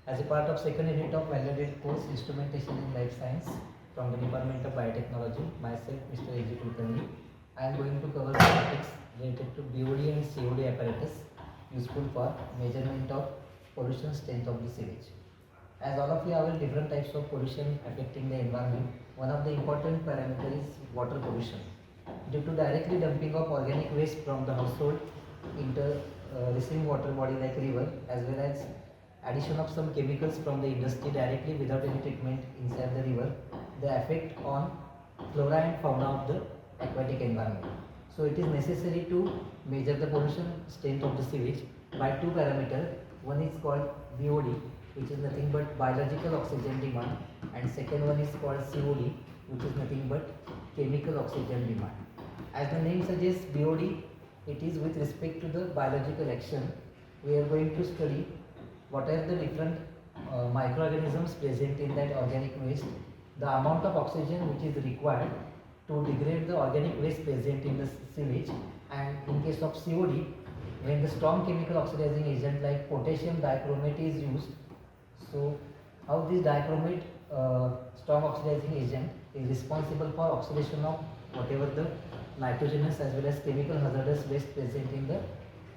As a part of second unit of value-added course Instrumentation in Life Science from the Department of Biotechnology, myself Mr. A.J. Kulkarni, I am going to cover the topics related to BOD and COD apparatus useful for measurement of pollution strength of the sewage. As all of you are aware, different types of pollution affecting the environment. One of the important parameters is water pollution. Due to directly dumping of organic waste from the household into receiving water body like river, as well as addition of some chemicals from the industry directly without any treatment inside the river, the effect on flora and fauna of the aquatic environment. So it is necessary to measure the pollution strength of the sewage by two parameters. One is called BOD, which is nothing but biological oxygen demand, and second one is called COD, which is nothing but chemical oxygen demand. As the name suggests, BOD, it is with respect to the biological action. We are going to study what are the different microorganisms present in that organic waste, the amount of oxygen which is required to degrade the organic waste present in the sewage, and in case of COD, when the strong chemical oxidizing agent like potassium dichromate is used. So how this dichromate strong oxidizing agent is responsible for oxidation of whatever the nitrogenous as well as chemical hazardous waste present in the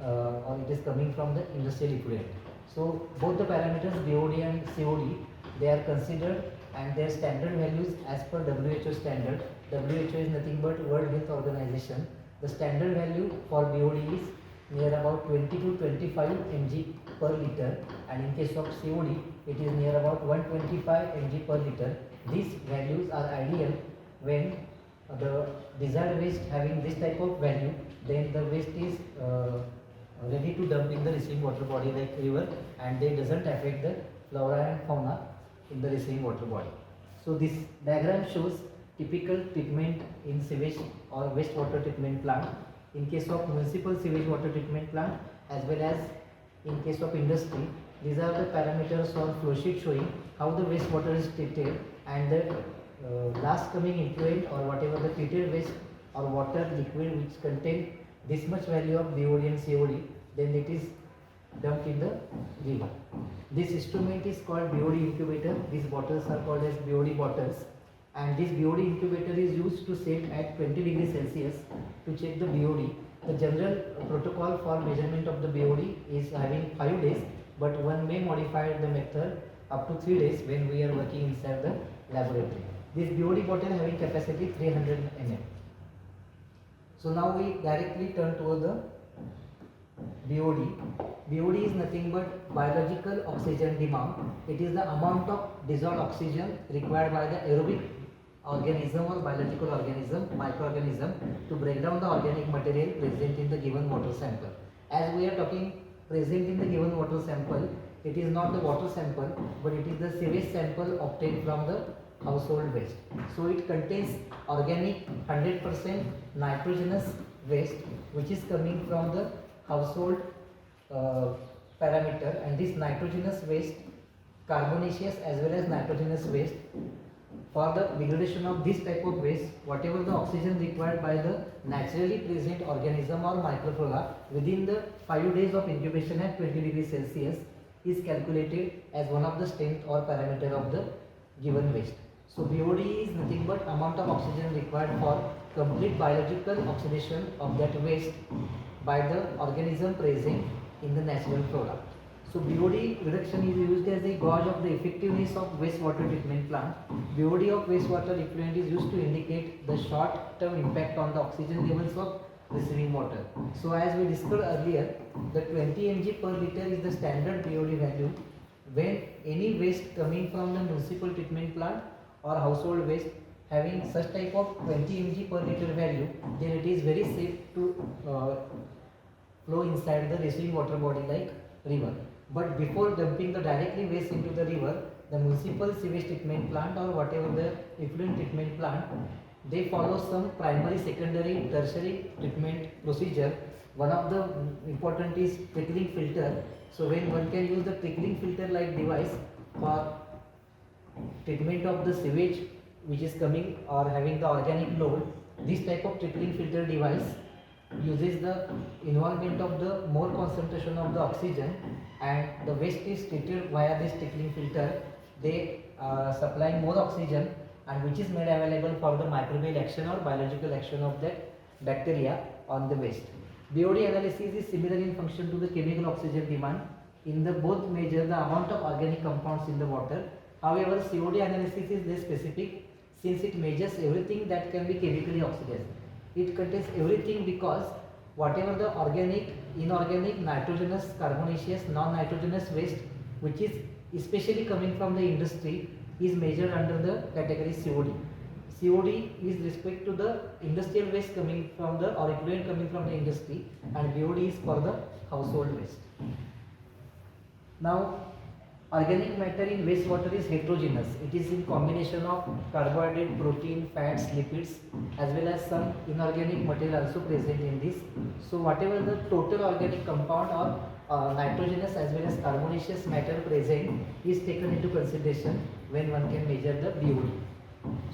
or it is coming from the industrial effluent. So both the parameters BOD and COD, they are considered and their standard values as per WHO standard. WHO is nothing but World Health Organization. The standard value for BOD is near about 20 to 25 mg per liter, and in case of COD it is near about 125 mg per liter. These values are ideal when the desired waste having this type of value, then the waste is ready to dump in the receiving water body like river, and they doesn't affect the flora and fauna in the receiving water body. So this diagram shows typical treatment in sewage or wastewater treatment plant. In case of municipal sewage water treatment plant as well as in case of industry, these are the parameters or flow sheet showing how the wastewater is treated, and the last coming effluent or whatever the treated waste or water liquid which contain this much value of BOD and COD, then it is dumped in the river. This instrument is called BOD incubator. These bottles are called as BOD bottles, and this BOD incubator is used to set at 20 degrees Celsius to check the BOD. The general protocol for measurement of the BOD is having 5 days, but one may modify the method up to 3 days when we are working inside the laboratory. This BOD bottle having capacity 300 ml. So now we directly turn toward the BOD. BOD is nothing but biological oxygen demand. It is the amount of dissolved oxygen required by the aerobic organism or biological organism, microorganism, to break down the organic material present in the given water sample. As we are talking present in the given water sample, it is not the water sample, but it is the sewage sample obtained from the household waste. So it contains organic 100% nitrogenous waste which is coming from the household parameter, and this nitrogenous waste, carbonaceous as well as nitrogenous waste, for the degradation of this type of waste, whatever the oxygen required by the naturally present organism or microflora within the 5 days of incubation at 20 degrees Celsius is calculated as one of the strength or parameter of the given waste. So BOD is nothing but amount of oxygen required for complete biological oxidation of that waste by the organism present in the natural flora. So BOD reduction is used as a gauge of the effectiveness of wastewater treatment plant. BOD of wastewater effluent is used to indicate the short-term impact on the oxygen levels of receiving water. So as we discussed earlier, the 20 mg per liter is the standard BOD value. When any waste coming from the municipal treatment plant or household waste having such type of 20 mg per liter value, then it is very safe to flow inside the receiving water body like river. But before dumping the directly waste into the river, the municipal sewage treatment plant or whatever the effluent treatment plant, they follow some primary, secondary, tertiary treatment procedure. One of the important is trickling filter. So when one can use the trickling filter like device for treatment of the sewage which is coming or having the organic load, this type of trickling filter device uses the involvement of the more concentration of the oxygen, and the waste is treated via this trickling filter. They supply more oxygen, and which is made available for the microbial action or biological action of that bacteria on the waste. BOD analysis is similar in function to the chemical oxygen demand. In the both measure the amount of organic compounds in the water. However, COD analysis is less specific since it measures everything that can be chemically oxidized. It contains everything because whatever the organic, inorganic, nitrogenous, carbonaceous, non-nitrogenous waste which is especially coming from the industry is measured under the category COD. COD is respect to the industrial waste coming from the or effluent coming from the industry, and BOD is for the household waste. Now, organic matter in wastewater is heterogeneous. It is in combination of carbohydrate, protein, fats, lipids, as well as some inorganic material also present in this. So whatever the total organic compound or nitrogenous as well as carbonaceous matter present is taken into consideration when one can measure the BOD.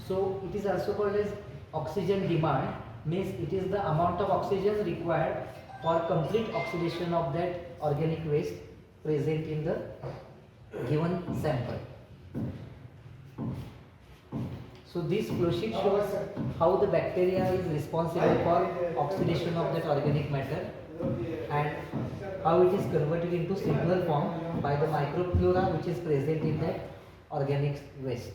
So it is also called as oxygen demand, means it is the amount of oxygen required for complete oxidation of that organic waste present in the given sample. So this flow sheet shows how the bacteria is responsible for oxidation of that organic matter and how it is converted into simpler form by the microflora which is present in that organic waste.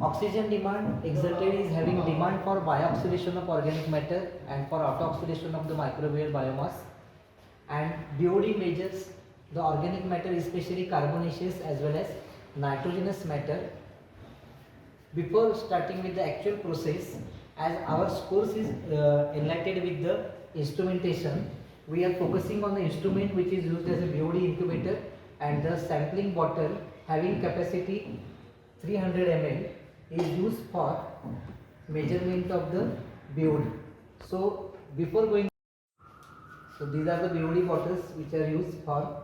Oxygen demand exerted is having demand for bio-oxidation of organic matter and for auto-oxidation of the microbial biomass, and BOD measures the organic matter, especially carbonaceous as well as nitrogenous matter. Before starting with the actual process, as our course is enlightened with the instrumentation, we are focusing on the instrument which is used as a BOD incubator and the sampling bottle having capacity 300 ml is used for measurement of the BOD. So before going, so these are the BOD bottles which are used for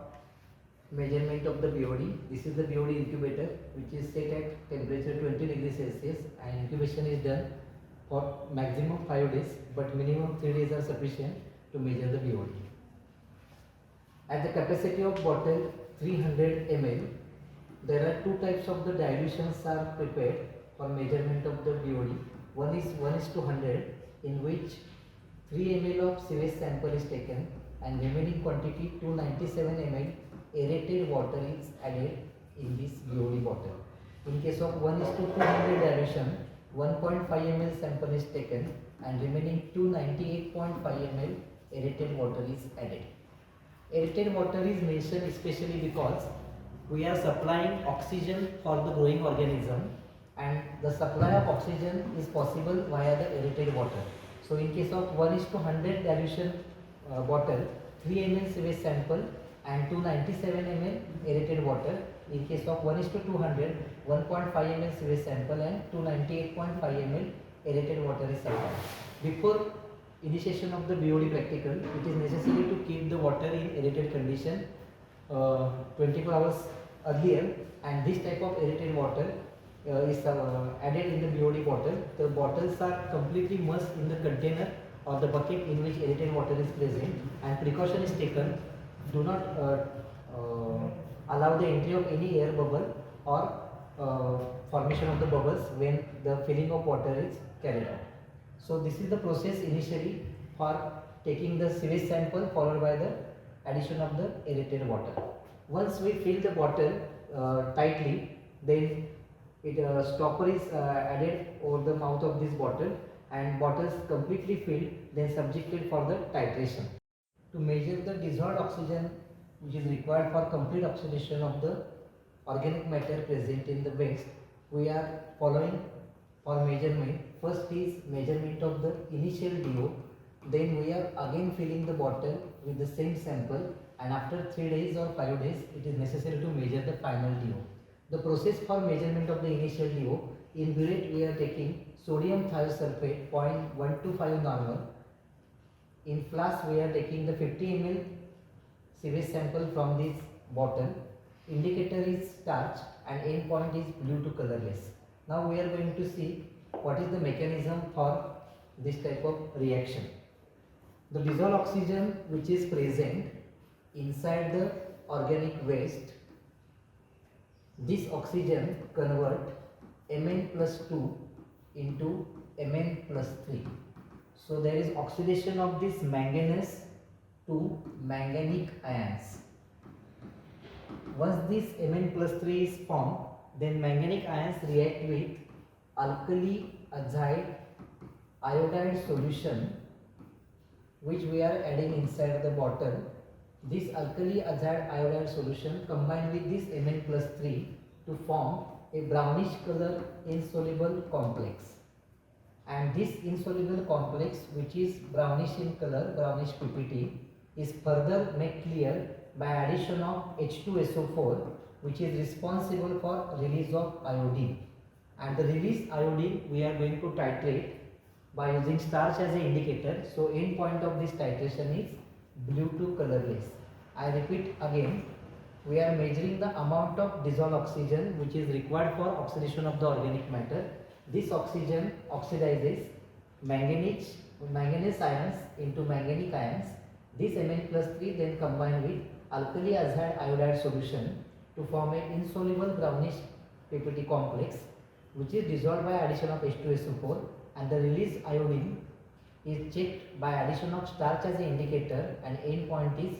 measurement of the BOD. This is the BOD incubator which is set at temperature 20 degrees Celsius, and incubation is done for maximum 5 days, but minimum 3 days are sufficient to measure the BOD. At the capacity of bottle 300 ml, there are two types of the dilutions are prepared for measurement of the BOD. One is 1:100, in which 3 ml of sewage sample is taken and remaining quantity 297 ml aerated water is added in this BOD bottle. In case of 1:200 dilution, 1.5 ml sample is taken and remaining 298.5 ml aerated water is added. Aerated water is mentioned especially because we are supplying oxygen for the growing organism, and the supply of oxygen is possible via the aerated water. So in case of 1:100 dilution bottle, 3 ml sewage sample and 297 ml aerated water. In case of 1:200, 1.5 ml sewage sample and 298.5 ml aerated water is supplied. Before initiation of the BOD practical, it is necessary to keep the water in aerated condition 24 hours earlier, and this type of aerated water is added in the BOD bottle. The bottles are completely immersed in the container or the bucket in which aerated water is present, and precaution is taken. Do not allow the entry of any air bubble or formation of the bubbles when the filling of water is carried out. So this is the process initially for taking the sewage sample, followed by the addition of the aerated water. Once we fill the bottle tightly, then stopper is added over the mouth of this bottle, and bottles completely filled, then subjected for the titration. To measure the dissolved oxygen which is required for complete oxidation of the organic matter present in the waste, we are following for measurement. First is measurement of the initial DO, then we are again filling the bottle with the same sample, and after 3 days or 5 days it is necessary to measure the final DO. The process for measurement of the initial DO, in burette we are taking sodium thiosulfate 0.125 normal. In flask we are taking the 50 ml sewage sample from this bottle. Indicator is starch and end point is blue to colorless. Now we are going to see what is the mechanism for this type of reaction. The dissolved oxygen which is present inside the organic waste, this oxygen convert Mn plus 2 into Mn plus 3. So there is oxidation of this manganese to manganic ions. Once this Mn plus 3 is formed, then manganic ions react with alkali azide iodide solution which we are adding inside the bottle. This alkali azide iodide solution combined with this Mn plus 3 to form a brownish color insoluble complex. And this insoluble complex, which is brownish in color, brownish PPT, is further made clear by addition of H2SO4, which is responsible for release of iodine. And the released iodine we are going to titrate by using starch as an indicator. So end point of this titration is blue to colorless. I repeat again, we are measuring the amount of dissolved oxygen which is required for oxidation of the organic matter. This oxygen oxidizes manganese ions into manganic ions. This Mn plus 3 then combined with alkali azide iodide solution to form an insoluble brownish PPT complex which is dissolved by addition of H2SO4, and the released iodine is checked by addition of starch as an indicator, and end point is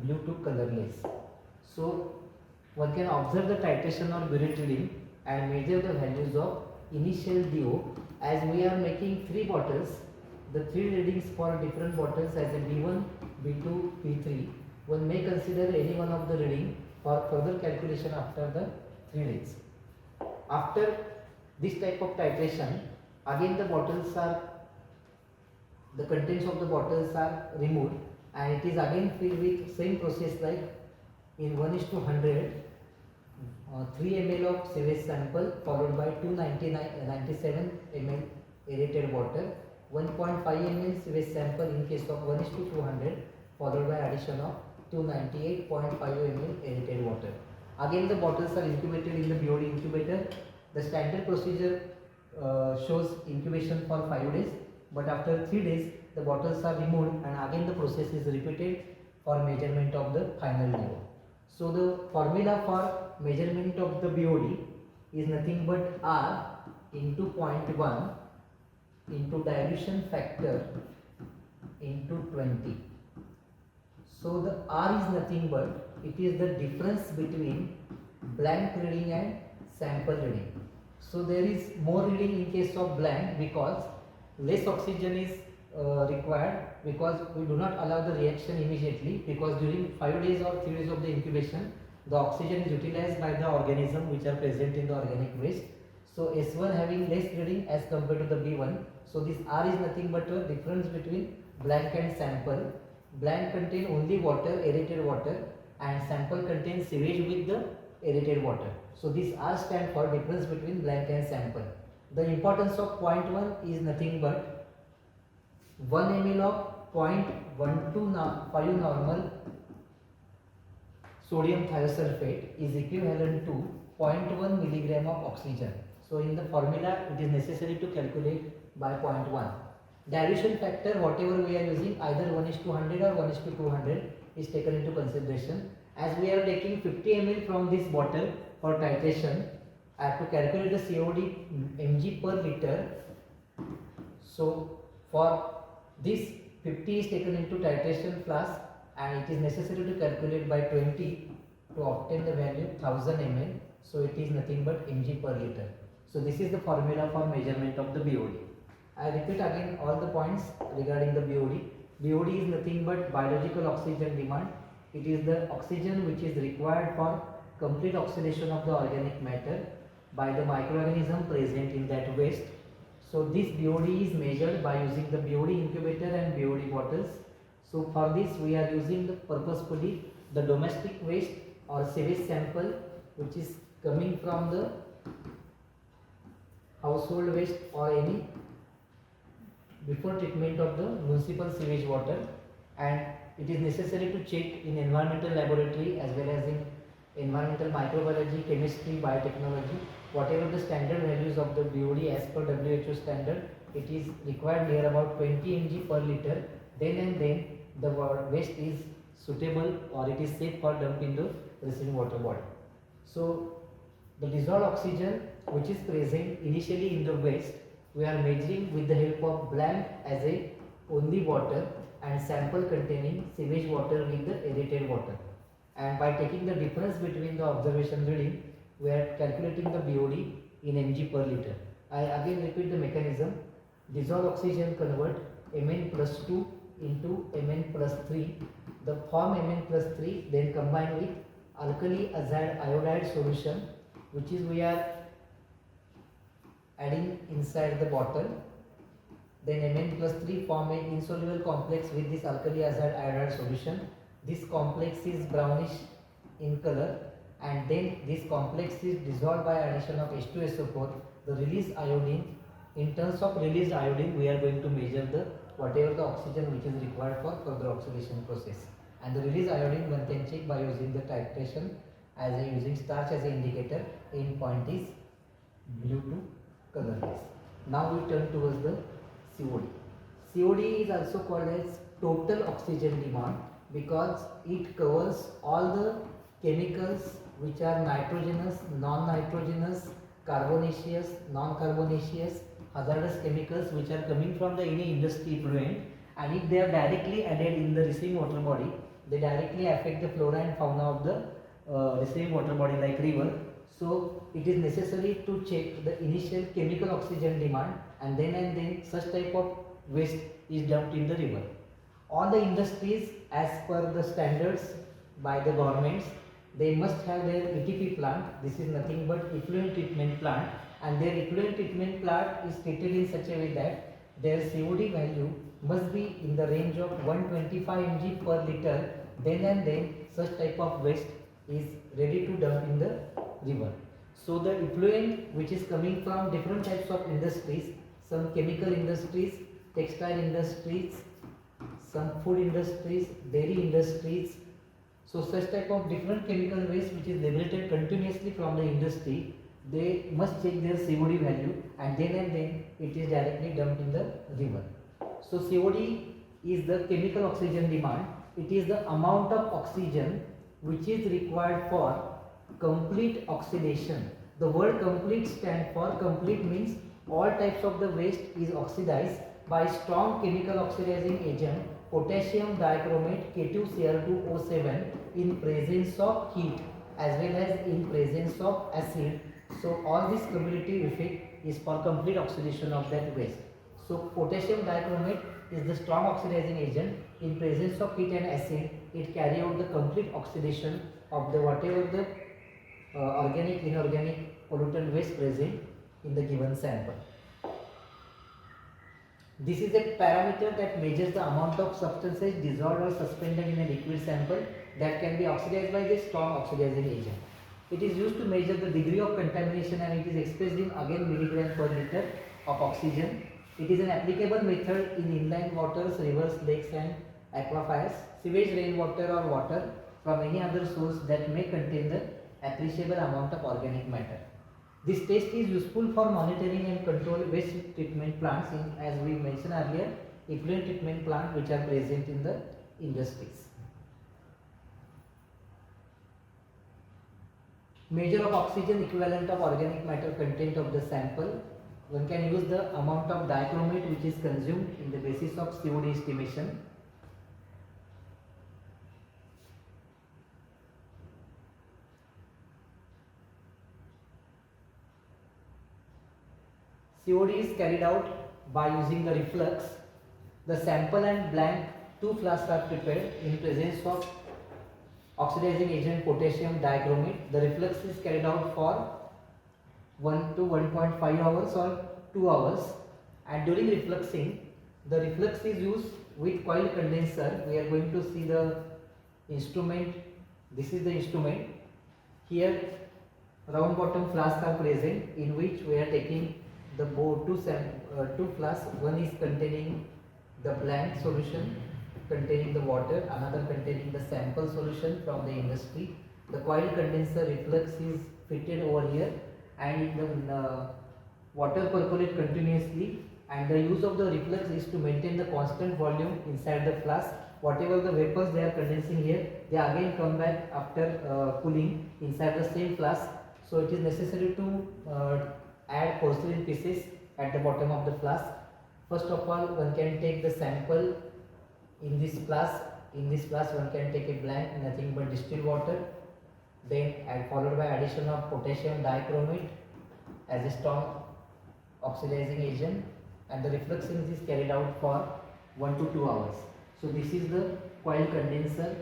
blue to colorless. So one can observe the titration on burette reading and measure the values of initial DO. As we are making 3 bottles, the 3 readings for different bottles as a B1, B2, B3, one may consider any one of the reading for further calculation after the 3 days. After this type of titration, again the contents of the bottles are removed, and it is again filled with same process like in 1:100, 3 ml of sewage sample followed by 297 ml aerated water, 1.5 ml sewage sample in case of 1:200 followed by addition of 298.5 ml aerated water. Again the bottles are incubated in the BOD incubator. The standard procedure shows incubation for 5 days, but after 3 days the bottles are removed and again the process is repeated for measurement of the final DO. So the formula for measurement of the BOD is nothing but R into 0.1 into dilution factor into 20. So the R is nothing but it is the difference between blank reading and sample reading. So there is more reading in case of blank because less oxygen is required, because we do not allow the reaction immediately, because during 5 days or 3 days of the incubation the oxygen is utilized by the organism which are present in the organic waste. So S1 having less reading as compared to the B1. So this R is nothing but a difference between blank and sample. Blank contain only water, aerated water, and sample contains sewage with the aerated water. So this R stands for difference between blank and sample. The importance of 0.1 is nothing but 1 ml of 0.125 normal sodium thiosulfate is equivalent to 0.1 milligram of oxygen. So in the formula it is necessary to calculate by 0.1. Dilution factor, whatever we are using, either 1:100 or 1:200 is taken into consideration. As we are taking 50 ml from this bottle for titration, I have to calculate the COD mg per liter. So for this 50 is taken into titration flask and it is necessary to calculate by 20 to obtain the value 1000 ml. So it is nothing but mg per liter. So this is the formula for measurement of the BOD. I repeat again all the points regarding the BOD. BOD is nothing but biological oxygen demand. It is the oxygen which is required for complete oxidation of the organic matter by the microorganism present in that waste. So this BOD is measured by using the BOD incubator and BOD bottles. So for this we are using purposefully the domestic waste or sewage sample which is coming from the household waste or any before treatment of the municipal sewage water, and it is necessary to check in environmental laboratory as well as in environmental microbiology, chemistry, biotechnology, whatever the standard values of the BOD as per WHO standard, it is required near about 20 mg per liter. then and then the waste is suitable or it is safe for dump in the receiving water body. So the dissolved oxygen which is present initially in the waste, we are measuring with the help of blank as a only water and sample containing sewage water with the aerated water. And by taking the difference between the observation reading, we are calculating the BOD in mg per liter. I again repeat the mechanism. Dissolved oxygen convert Mn plus 2 into Mn plus 3. The form Mn plus 3 then combine with alkali azide iodide solution, which is we are adding inside the bottle. Then Mn plus 3 form an insoluble complex with this alkali azide iodide solution. This complex is brownish in color, and then this complex is dissolved by addition of H2SO4. The released iodine, in terms of released iodine, we are going to measure the whatever the oxygen which is required for further oxidation process. And the released iodine one can check by using the titration as a using starch as an indicator. In point is blue to colorless. Now we turn towards the COD. COD is also called as total oxygen demand because it covers all the chemicals which are nitrogenous, non-nitrogenous, carbonaceous, non-carbonaceous, hazardous chemicals which are coming from the any industry effluent, and if they are directly added in the receiving water body, they directly affect the flora and fauna of the receiving water body like river. So it is necessary to check the initial chemical oxygen demand, and then such type of waste is dumped in the river. All the industries, as per the standards by the governments, they must have their ETP plant. This is nothing but effluent treatment plant, and their effluent treatment plant is treated in such a way that their COD value must be in the range of 125 mg per liter. Then and then such type of waste is ready to dump in the river. So the effluent which is coming from different types of industries, some chemical industries, textile industries, some food industries, dairy industries. So such type of different chemical waste which is liberated continuously from the industry, they must check their COD value, and then it is directly dumped in the river. So COD is the chemical oxygen demand. It is the amount of oxygen which is required for complete oxidation. The word complete stands for complete means all types of the waste is oxidized by strong chemical oxidizing agent potassium dichromate K2Cr2O7 in presence of heat as well as in presence of acid. So all this cumulative effect is for complete oxidation of that waste. So potassium dichromate is the strong oxidizing agent. In presence of heat and acid, it carry out the complete oxidation of the whatever the organic, inorganic pollutant waste present in the given sample. This is a parameter that measures the amount of substances dissolved or suspended in a liquid sample that can be oxidized by the strong oxidizing agent. It is used to measure the degree of contamination, and it is expressed in again milligram per liter of oxygen. It is an applicable method in inland waters, rivers, lakes and aquifers, sewage, rainwater or water from any other source that may contain the appreciable amount of organic matter. This test is useful for monitoring and control waste treatment plants in, as we mentioned earlier, effluent treatment plants which are present in the industries. Measure of oxygen equivalent of organic matter content of the sample. One can use the amount of dichromate which is consumed in the basis of COD estimation. COD is carried out by using the reflux. The sample and blank two flasks are prepared in presence of oxidizing agent potassium dichromate. The reflux is carried out for 1 to 1.5 hours or 2 hours, and during refluxing, the reflux is used with coil condenser. We are going to see the instrument. This is the instrument. Here round bottom flasks are present in which we are taking the two flasks. One is containing the blank solution containing the water, another containing the sample solution from the industry. The coil condenser reflux is fitted over here, and the water percolate continuously, And the use of the reflux is to maintain the constant volume inside the flask. Whatever the vapors they are condensing here, they again come back after cooling inside the same flask. So it is necessary to add porcelain pieces at the bottom of the flask. First of all, one can take the sample in this flask. In this flask, one can take a blank, nothing but distilled water, then followed by addition of potassium dichromate as a strong oxidizing agent, and the refluxing is carried out for 1 to 2 hours. So this is the coil condenser.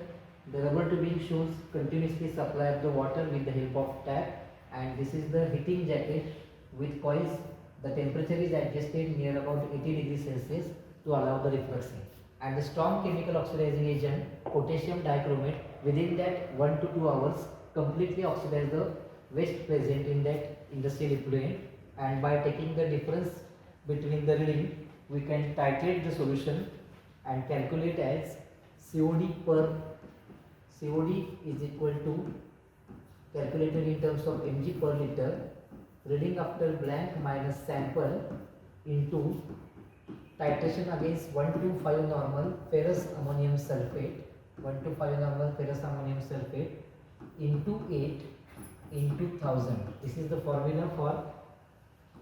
The rubber tubing shows continuously supply of the water with the help of tap, and this is the heating jacket with coils. The temperature is adjusted near about 80 degrees Celsius to allow the refluxing. And the strong chemical oxidizing agent potassium dichromate, within that 1 to 2 hours completely oxidize the waste present in that industrial effluent, and by taking the difference between the reading we can titrate the solution and calculate as COD is equal to, calculated in terms of mg per liter, reading after blank minus sample into titration against 1 to 5 normal ferrous ammonium sulfate, 1 to 5 normal ferrous ammonium sulfate into 8 into 1000. This is the formula for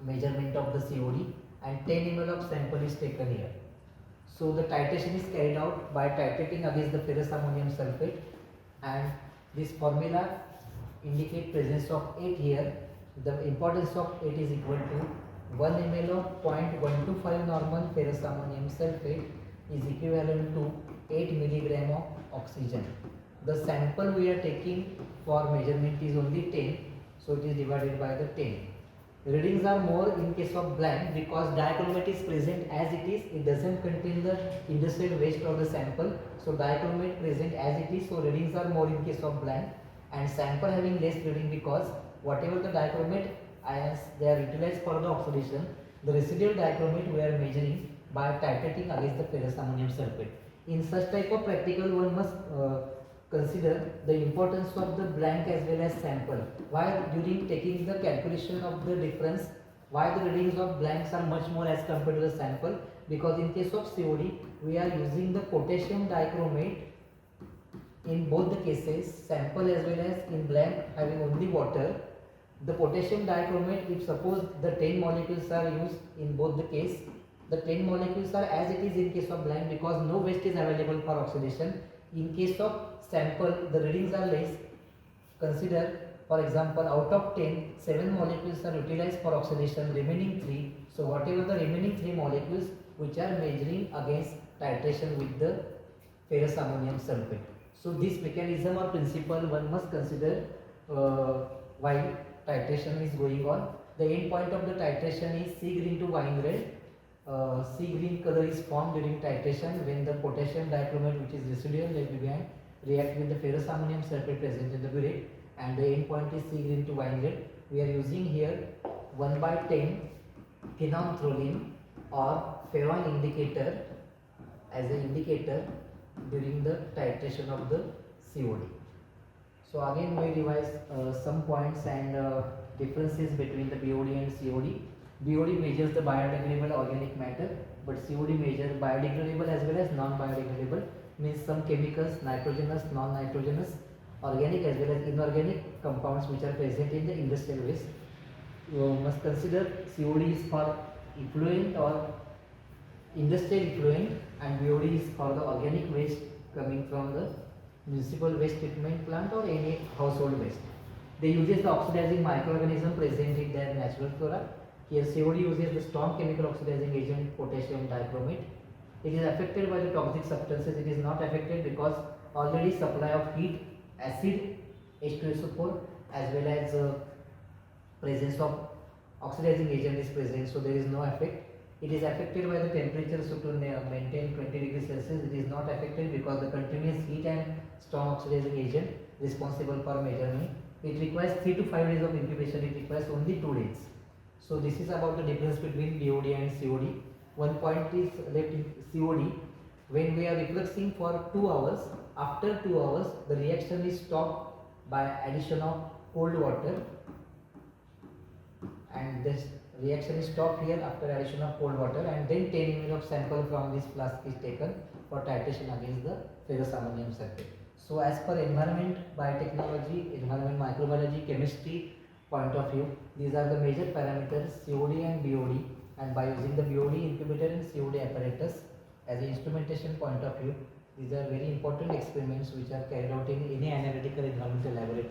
measurement of the COD, and 10 ml of sample is taken here. So the titration is carried out by titrating against the ferrous ammonium sulfate, and this formula indicate presence of 8 here. The importance of 8 is equal to 1 ml of 0.125 normal ferrous ammonium sulfate is equivalent to 8 milligram of oxygen. The sample we are taking for measurement is only 10, so it is divided by the 10. Readings are more in case of blank because dichromate is present as it is. It doesn't contain the industrial waste of the sample, so dichromate present as it is, so readings are more in case of blank, and sample having less reading because whatever the dichromate ions they are utilized for the oxidation, the residual dichromate we are measuring by titrating against the ferrous ammonium sulfate. In such type of practical, one must consider the importance of the blank as well as sample. While during taking the calculation of the difference, why the readings of blanks are much more as compared to the sample, because in case of COD we are using the potassium dichromate in both the cases, sample as well as in blank having only water. The potassium dichromate, if suppose the 10 molecules are used in both the case, the 10 molecules are as it is in case of blank because no waste is available for oxidation. In case of sample, the readings are less. Consider, for example, out of 10, 7 molecules are utilized for oxidation, remaining 3. So whatever the remaining 3 molecules which are measuring against titration with the ferrous ammonium sulfate. So this mechanism or principle one must consider while titration is going on. The end point of the titration is sea green to wine red. Sea green color is formed during titration when the potassium dichromate, which is residual left behind, react with the ferrous ammonium sulfate present in the burette, and the end point is sea green to wine red. We are using here 1/10 phenanthrolene or ferron indicator as an indicator during the titration of the COD. So again we revise some points and differences between the BOD and COD. BOD measures the biodegradable organic matter, but COD measures biodegradable as well as non-biodegradable, means some chemicals, nitrogenous, non-nitrogenous, organic as well as inorganic compounds which are present in the industrial waste. You must consider COD is for effluent or industrial effluent, and BOD is for the organic waste coming from the municipal waste treatment plant or any household waste. They uses the oxidizing microorganism present in their natural flora. Here COD uses the strong chemical oxidizing agent potassium dichromate. It is affected by the toxic substances. It is not affected because already supply of heat, acid, H2SO4 as well as presence of oxidizing agent is present, so there is no effect. It is affected by the temperature, so to maintain 20 degrees Celsius it is not affected because the continuous heat and strong oxidizing agent responsible for measurement. It requires 3 to 5 days of incubation, it requires only 2 days. So this is about the difference between BOD and COD. One point is left in COD. When we are refluxing for 2 hours, after 2 hours the reaction is stopped by addition of cold water, and this Reaction is stopped here after addition of cold water, and then 10 ml of sample from this flask is taken for titration against the ferrous ammonium sulfate. So as per environment biotechnology, environment microbiology, chemistry point of view, these are the major parameters COD and BOD, and by using the BOD incubator and COD apparatus as an instrumentation point of view, these are very important experiments which are carried out in any analytical environmental laboratory.